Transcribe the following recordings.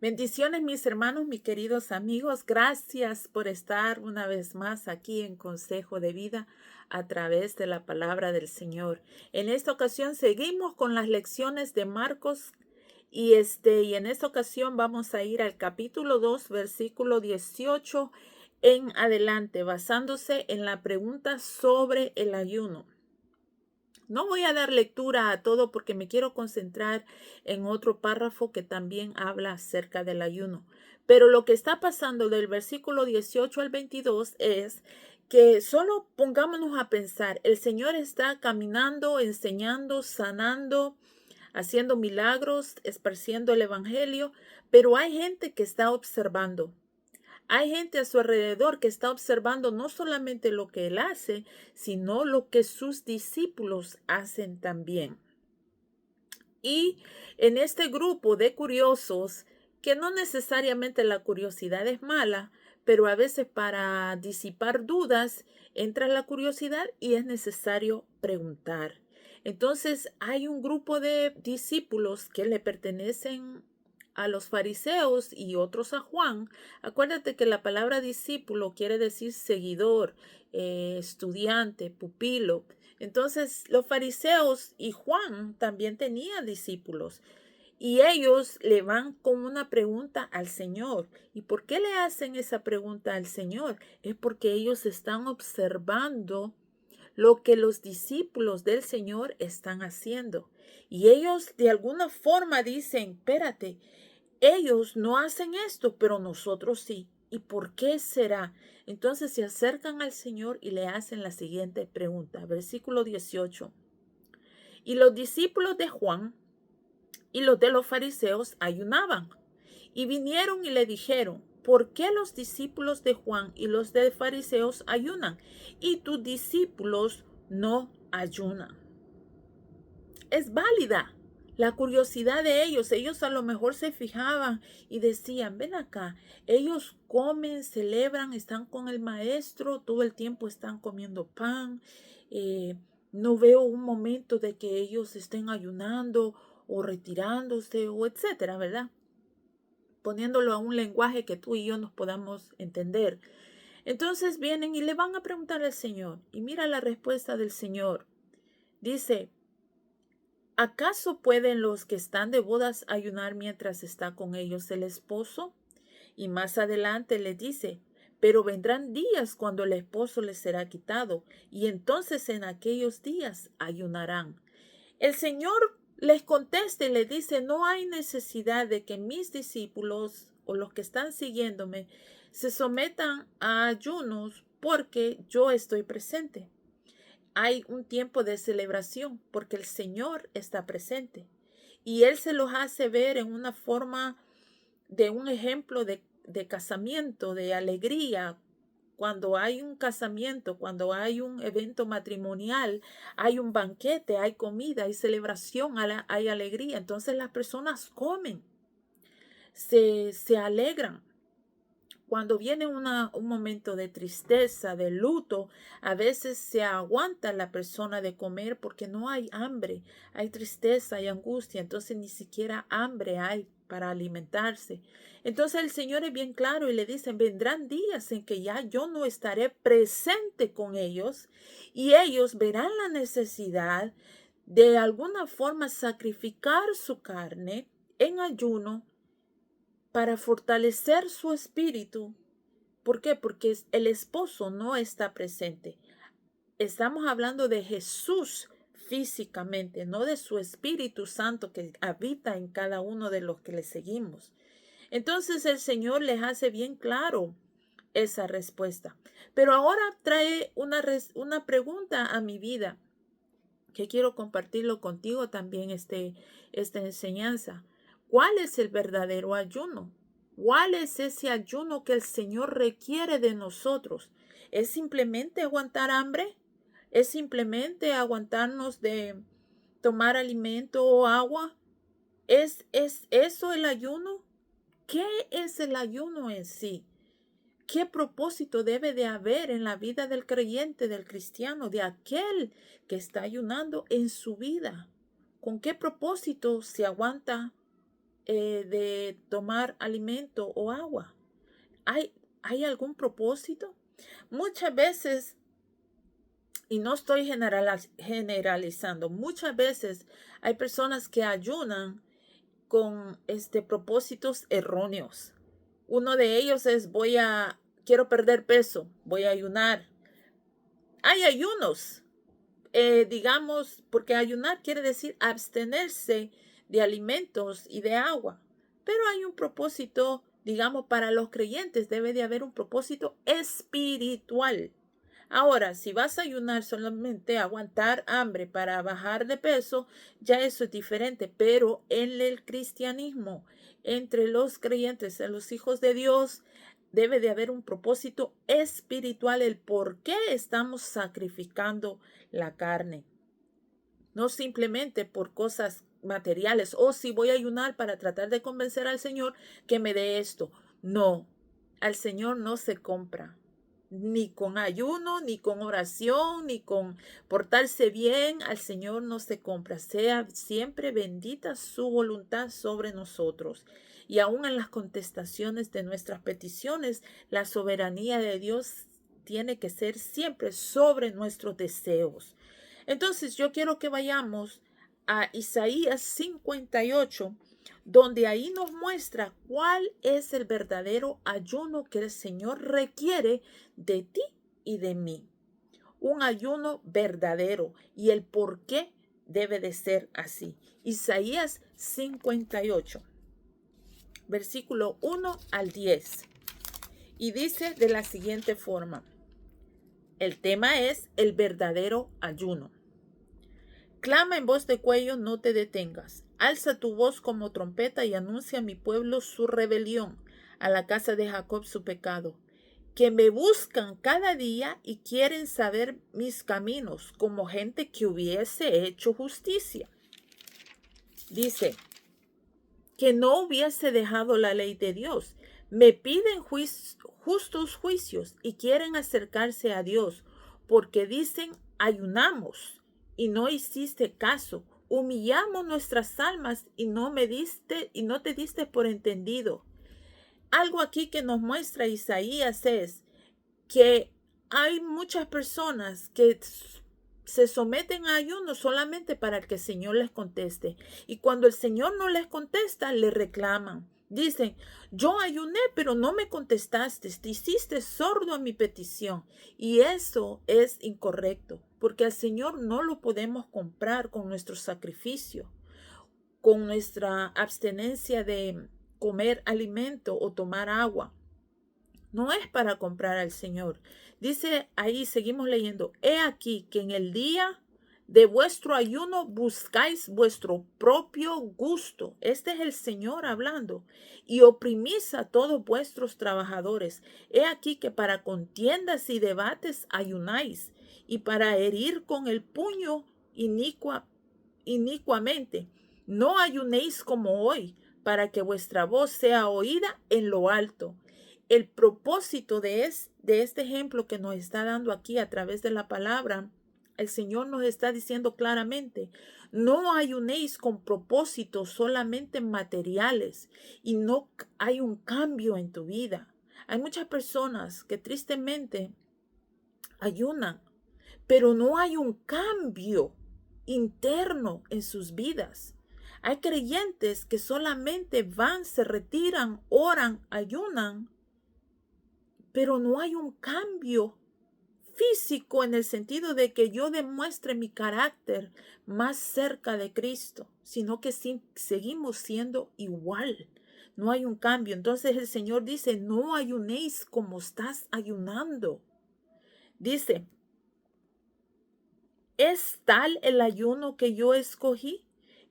Bendiciones, mis hermanos, mis queridos amigos. Gracias por estar una vez más aquí en Consejo de Vida a través de la palabra del Señor. En esta ocasión seguimos con las lecciones de Marcos y en esta ocasión vamos a ir al capítulo 2, versículo 18 en adelante, basándose en la pregunta sobre el ayuno. No voy a dar lectura a todo porque me quiero concentrar en otro párrafo que también habla acerca del ayuno. Pero lo que está pasando del versículo 18 al 22 es que solo pongámonos a pensar, el Señor está caminando, enseñando, sanando, haciendo milagros, esparciendo el evangelio, pero hay gente que está observando. Hay gente a su alrededor que está observando no solamente lo que él hace, sino lo que sus discípulos hacen también. Y en este grupo de curiosos, que no necesariamente la curiosidad es mala, pero a veces para disipar dudas entra la curiosidad y es necesario preguntar. Entonces hay un grupo de discípulos que le pertenecen a los fariseos y otros a Juan. Acuérdate que la palabra discípulo quiere decir seguidor, estudiante, pupilo. Entonces los fariseos y Juan también tenían discípulos y ellos le van con una pregunta al Señor. ¿Y por qué le hacen esa pregunta al Señor? Es porque ellos están observando lo que los discípulos del Señor están haciendo. Y ellos de alguna forma dicen, espérate, ellos no hacen esto, pero nosotros sí. ¿Y por qué será? Entonces se acercan al Señor y le hacen la siguiente pregunta. Versículo 18. Y los discípulos de Juan y los de los fariseos ayunaban. Y vinieron y le dijeron, ¿por qué los discípulos de Juan y los de fariseos ayunan y tus discípulos no ayunan? Es válida la curiosidad de ellos. Ellos a lo mejor se fijaban y decían, ven acá, ellos comen, celebran, están con el maestro, todo el tiempo están comiendo pan. No veo un momento de que ellos estén ayunando o retirándose o etcétera, ¿verdad? Poniéndolo a un lenguaje que tú y yo nos podamos entender. Entonces vienen y le van a preguntar al Señor. Y mira la respuesta del Señor. Dice, ¿acaso pueden los que están de bodas ayunar mientras está con ellos el esposo? Y más adelante les dice, pero vendrán días cuando el esposo les será quitado, y entonces en aquellos días ayunarán. El Señor les contesta y les dice, no hay necesidad de que mis discípulos o los que están siguiéndome se sometan a ayunos porque yo estoy presente. Hay un tiempo de celebración porque el Señor está presente y Él se los hace ver en una forma de un ejemplo de casamiento, de alegría. Cuando hay un casamiento, cuando hay un evento matrimonial, hay un banquete, hay comida, hay celebración, hay alegría. Entonces las personas comen, se alegran. Cuando viene un momento de tristeza, de luto, a veces se aguanta la persona de comer porque no hay hambre, hay tristeza, hay angustia, entonces ni siquiera hambre hay para alimentarse. Entonces el Señor es bien claro y le dicen, vendrán días en que ya yo no estaré presente con ellos y ellos verán la necesidad de alguna forma sacrificar su carne en ayuno para fortalecer su espíritu. ¿Por qué? Porque el esposo no está presente. Estamos hablando de Jesús físicamente, no de su Espíritu Santo que habita en cada uno de los que le seguimos. Entonces el Señor les hace bien claro esa respuesta. Pero ahora trae una pregunta a mi vida que quiero compartirlo contigo también esta enseñanza. ¿Cuál es el verdadero ayuno? ¿Cuál es ese ayuno que el Señor requiere de nosotros? ¿Es simplemente aguantar hambre? ¿Es simplemente aguantarnos de tomar alimento o agua? ¿Es eso el ayuno? ¿Qué es el ayuno en sí? ¿Qué propósito debe de haber en la vida del creyente, del cristiano, de aquel que está ayunando en su vida? ¿Con qué propósito se aguanta de tomar alimento o agua? ¿Hay, ¿Hay algún propósito? Muchas veces, y no estoy generalizando, muchas veces hay personas que ayunan con propósitos erróneos. Uno de ellos es quiero perder peso, voy a ayunar. Hay ayunos, digamos, porque ayunar quiere decir abstenerse de alimentos y de agua. Pero hay un propósito, digamos, para los creyentes debe de haber un propósito espiritual. Ahora, si vas a ayunar solamente a aguantar hambre para bajar de peso, ya eso es diferente. Pero en el cristianismo, entre los creyentes, en los hijos de Dios, debe de haber un propósito espiritual, el por qué estamos sacrificando la carne. No simplemente por cosas materiales. O si voy a ayunar para tratar de convencer al Señor que me dé esto. No, al Señor no se compra. Ni con ayuno, ni con oración, ni con portarse bien. Al Señor no se compra. Sea siempre bendita su voluntad sobre nosotros. Y aún en las contestaciones de nuestras peticiones, la soberanía de Dios tiene que ser siempre sobre nuestros deseos. Entonces yo quiero que vayamos a Isaías 58, donde ahí nos muestra cuál es el verdadero ayuno que el Señor requiere de ti y de mí. Un ayuno verdadero y el por qué debe de ser así. Isaías 58, versículo 1 al 10. Y dice de la siguiente forma: el tema es el verdadero ayuno. Clama en voz de cuello, no te detengas. Alza tu voz como trompeta y anuncia a mi pueblo su rebelión, a la casa de Jacob su pecado. Que me buscan cada día y quieren saber mis caminos, como gente que hubiese hecho justicia. Dice, que no hubiese dejado la ley de Dios. Me piden justos juicios y quieren acercarse a Dios, porque dicen, ayunamos y no hiciste caso. Humillamos nuestras almas y no te diste por entendido. Algo aquí que nos muestra Isaías es que hay muchas personas que se someten a ayuno solamente para que el Señor les conteste. Y cuando el Señor no les contesta, le reclaman. Dicen, yo ayuné, pero no me contestaste, te hiciste sordo a mi petición. Y eso es incorrecto, porque al Señor no lo podemos comprar con nuestro sacrificio, con nuestra abstenencia de comer alimento o tomar agua. No es para comprar al Señor. Dice ahí, seguimos leyendo, he aquí que en el día de vuestro ayuno buscáis vuestro propio gusto. Este es el Señor hablando. Y oprimís a todos vuestros trabajadores. He aquí que para contiendas y debates ayunáis, y para herir con el puño inicuamente. No ayunéis como hoy, para que vuestra voz sea oída en lo alto. El propósito de este ejemplo que nos está dando aquí a través de la palabra, el Señor nos está diciendo claramente, no ayunéis con propósitos solamente materiales y no hay un cambio en tu vida. Hay muchas personas que tristemente ayunan, pero no hay un cambio interno en sus vidas. Hay creyentes que solamente van, se retiran, oran, ayunan, pero no hay un cambio físico en el sentido de que yo demuestre mi carácter más cerca de Cristo, sino que seguimos siendo igual. No hay un cambio. Entonces el Señor dice, no ayunéis como estás ayunando. Dice, ¿es tal el ayuno que yo escogí,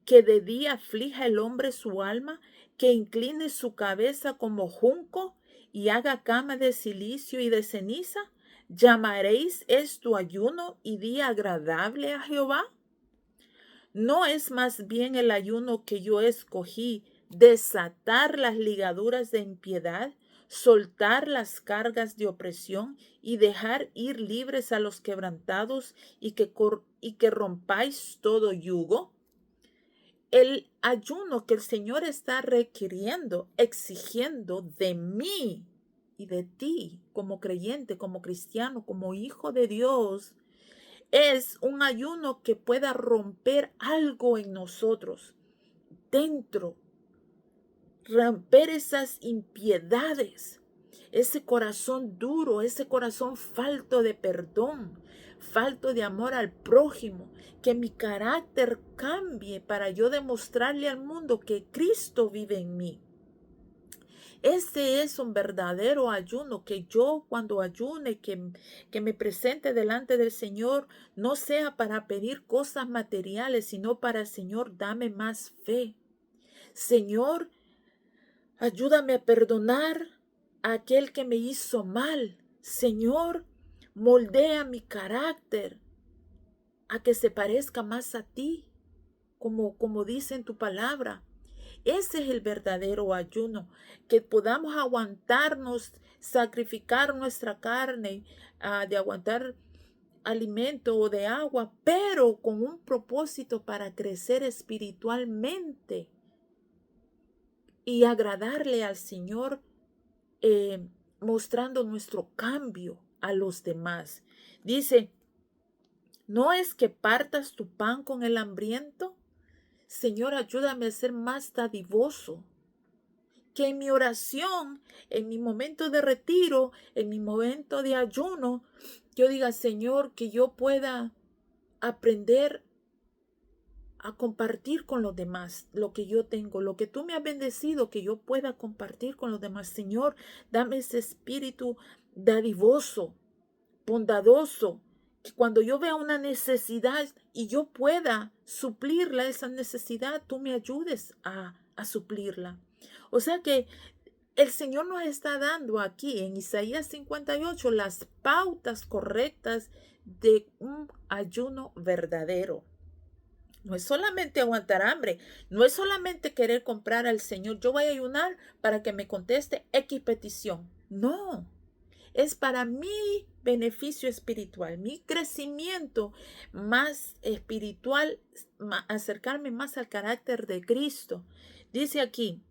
que de día aflija el hombre su alma, que incline su cabeza como junco y haga cama de cilicio y de ceniza? ¿Llamaréis esto ayuno y día agradable a Jehová? ¿No es más bien el ayuno que yo escogí desatar las ligaduras de impiedad, soltar las cargas de opresión y dejar ir libres a los quebrantados y que rompáis todo yugo? el ayuno que el Señor está requiriendo, exigiendo de mí y de ti como creyente, como cristiano, como hijo de Dios, es un ayuno que pueda romper algo en nosotros, dentro, romper esas impiedades, ese corazón duro, ese corazón falto de perdón, falto de amor al prójimo, que mi carácter cambie para yo demostrarle al mundo que Cristo vive en mí. Ese es un verdadero ayuno, que yo cuando ayune, que me presente delante del Señor, no sea para pedir cosas materiales, sino para, Señor, dame más fe. Señor, ayúdame a perdonar a aquel que me hizo mal. Señor, moldea mi carácter a que se parezca más a ti, como dice en tu palabra. Ese es el verdadero ayuno, que podamos aguantarnos, sacrificar nuestra carne, de aguantar alimento o de agua, pero con un propósito para crecer espiritualmente y agradarle al Señor, mostrando nuestro cambio a los demás. Dice, ¿no es que partas tu pan con el hambriento? Señor, ayúdame a ser más dadivoso. Que en mi oración, en mi momento de retiro, en mi momento de ayuno, yo diga, Señor, que yo pueda aprender a compartir con los demás lo que yo tengo, lo que tú me has bendecido, que yo pueda compartir con los demás. Señor, dame ese espíritu dadivoso, bondadoso, que cuando yo vea una necesidad y yo pueda suplirla, esa necesidad, tú me ayudes a suplirla. O sea que el Señor nos está dando aquí en Isaías 58 las pautas correctas de un ayuno verdadero. No es solamente aguantar hambre, no es solamente querer comprar al Señor. Yo voy a ayunar para que me conteste X petición. No, es para mi beneficio espiritual, mi crecimiento más espiritual, acercarme más al carácter de Cristo. Dice aquí,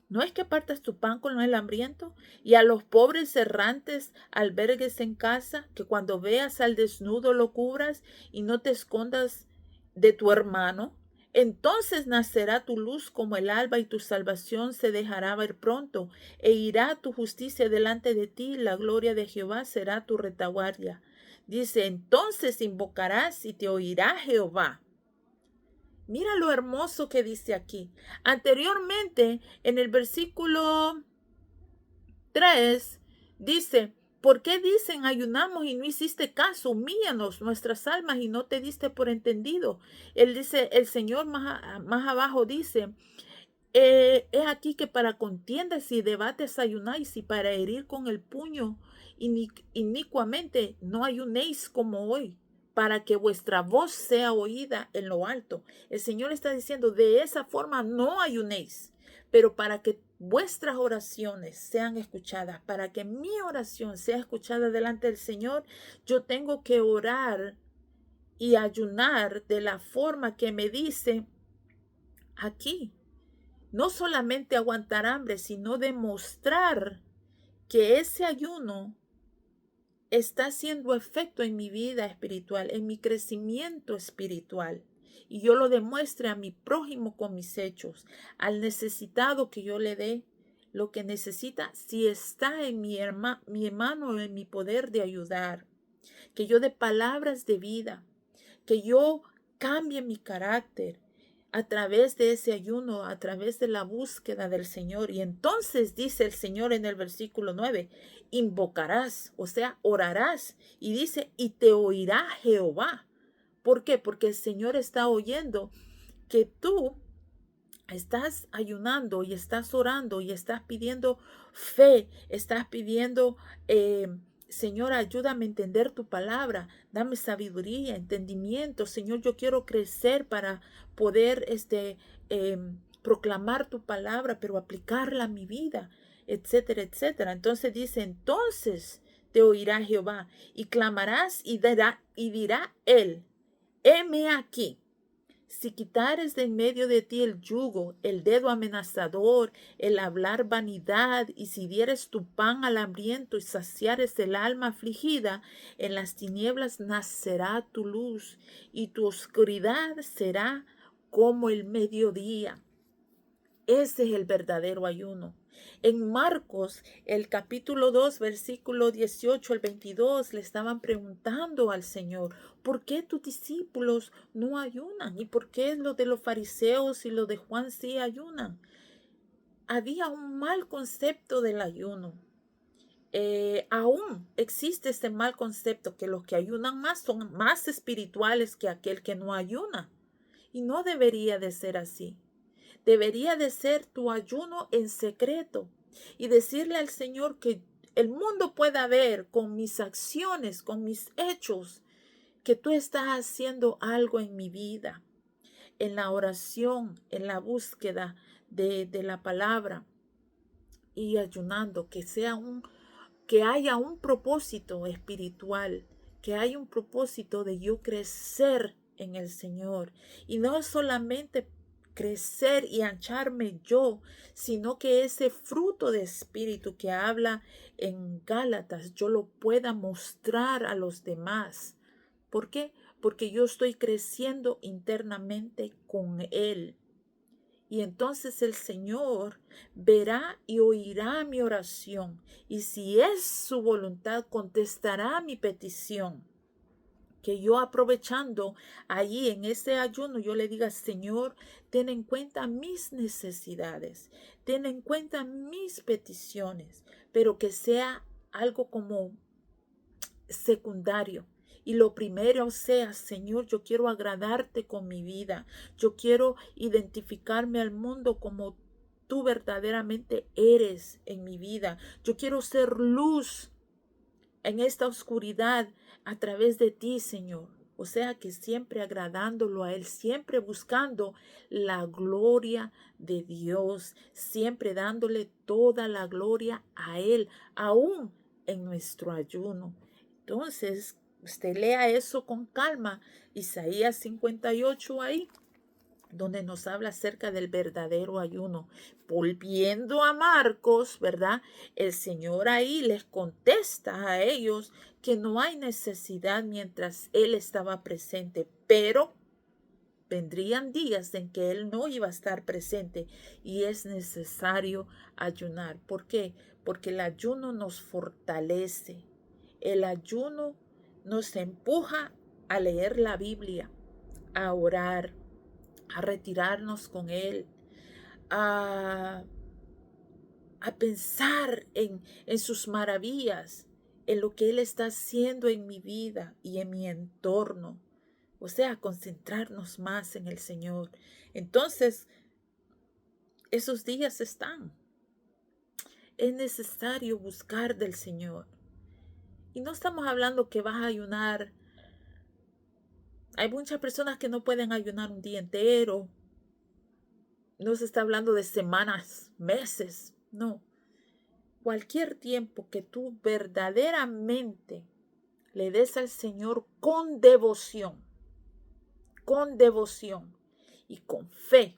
¿no es que partas tu pan con el hambriento y a los pobres errantes albergues en casa, que cuando veas al desnudo lo cubras y no te escondas de tu hermano? Entonces nacerá tu luz como el alba y tu salvación se dejará ver pronto, e irá tu justicia delante de ti, la gloria de Jehová será tu retaguardia. Dice, entonces invocarás y te oirá Jehová. Mira lo hermoso que dice aquí. Anteriormente, en el versículo 3, dice, ¿por qué dicen ayunamos y no hiciste caso? Humíllanos nuestras almas y no te diste por entendido. Él dice, el Señor más abajo dice, es aquí que para contiendas y debates ayunáis y para herir con el puño inicuamente no ayunéis como hoy, para que vuestra voz sea oída en lo alto. El Señor está diciendo, de esa forma no ayunéis, pero para que vuestras oraciones sean escuchadas, para que mi oración sea escuchada delante del Señor, yo tengo que orar y ayunar de la forma que me dice aquí. No solamente aguantar hambre, sino demostrar que ese ayuno está haciendo efecto en mi vida espiritual, en mi crecimiento espiritual. Y yo lo demuestre a mi prójimo con mis hechos, al necesitado que yo le dé lo que necesita, si está en mi hermano, en mi poder de ayudar. Que yo dé palabras de vida, que yo cambie mi carácter a través de ese ayuno, a través de la búsqueda del Señor. Y entonces dice el Señor en el versículo 9, invocarás, o sea, orarás. Y dice, y te oirá Jehová. ¿Por qué? Porque el Señor está oyendo que tú estás ayunando y estás orando y estás pidiendo fe, estás pidiendo, Señor, ayúdame a entender tu palabra, dame sabiduría, entendimiento. Señor, yo quiero crecer para poder proclamar tu palabra, pero aplicarla a mi vida, etcétera, etcétera. Entonces dice, entonces te oirá Jehová y clamarás y dirá él, heme aquí. Si quitares de en medio de ti el yugo, el dedo amenazador, el hablar vanidad, y si dieres tu pan al hambriento y saciares el alma afligida, en las tinieblas nacerá tu luz, y tu oscuridad será como el mediodía. Ese es el verdadero ayuno. En Marcos, el capítulo 2, versículo 18 al 22, le estaban preguntando al Señor, ¿por qué tus discípulos no ayunan? ¿Y por qué los de los fariseos y los de Juan sí ayunan? Había un mal concepto del ayuno. Aún existe este mal concepto que los que ayunan más son más espirituales que aquel que no ayuna. Y no debería de ser así. Debería de ser tu ayuno en secreto y decirle al Señor que el mundo pueda ver con mis acciones, con mis hechos, que tú estás haciendo algo en mi vida, en la oración, en la búsqueda de la palabra y ayunando, que haya un propósito espiritual, que haya un propósito de yo crecer en el Señor. Y no solamente crecer y ancharme yo, sino que ese fruto de espíritu que habla en Gálatas, yo lo pueda mostrar a los demás. ¿Por qué? Porque yo estoy creciendo internamente con Él. Y entonces el Señor verá y oirá mi oración. Y si es su voluntad, contestará mi petición. Que yo aprovechando allí en ese ayuno, yo le diga, Señor, ten en cuenta mis necesidades, ten en cuenta mis peticiones, pero que sea algo como secundario. Y lo primero sea, Señor, yo quiero agradarte con mi vida. Yo quiero identificarme al mundo como tú verdaderamente eres en mi vida. Yo quiero ser luz en esta oscuridad a través de ti, Señor. O sea que siempre agradándolo a Él, siempre buscando la gloria de Dios, siempre dándole toda la gloria a Él, aún en nuestro ayuno. Entonces, usted lea eso con calma, Isaías 58 ahí, donde nos habla acerca del verdadero ayuno. Volviendo a Marcos, ¿verdad? El Señor ahí les contesta a ellos que no hay necesidad mientras Él estaba presente, pero vendrían días en que Él no iba a estar presente y es necesario ayunar. ¿Por qué? Porque el ayuno nos fortalece. El ayuno nos empuja a leer la Biblia, a orar, a retirarnos con Él, a, a pensar en sus maravillas, en lo que Él está haciendo en mi vida y en mi entorno. O sea, concentrarnos más en el Señor. Entonces, esos días están. Es necesario buscar del Señor. Y no estamos hablando que vas a ayunar. Hay muchas personas que no pueden ayunar un día entero. No se está hablando de semanas, meses. No. Cualquier tiempo que tú verdaderamente le des al Señor con devoción y con fe,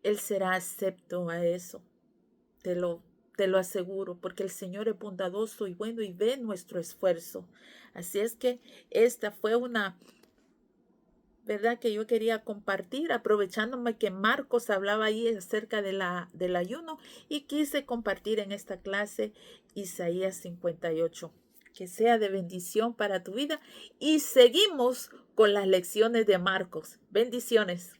Él será acepto a eso. Te lo aseguro, porque el Señor es bondadoso y bueno y ve nuestro esfuerzo. Así es que esta fue una verdad que yo quería compartir, aprovechándome que Marcos hablaba ahí acerca del ayuno y quise compartir en esta clase Isaías 58. Que sea de bendición para tu vida y seguimos con las lecciones de Marcos. Bendiciones.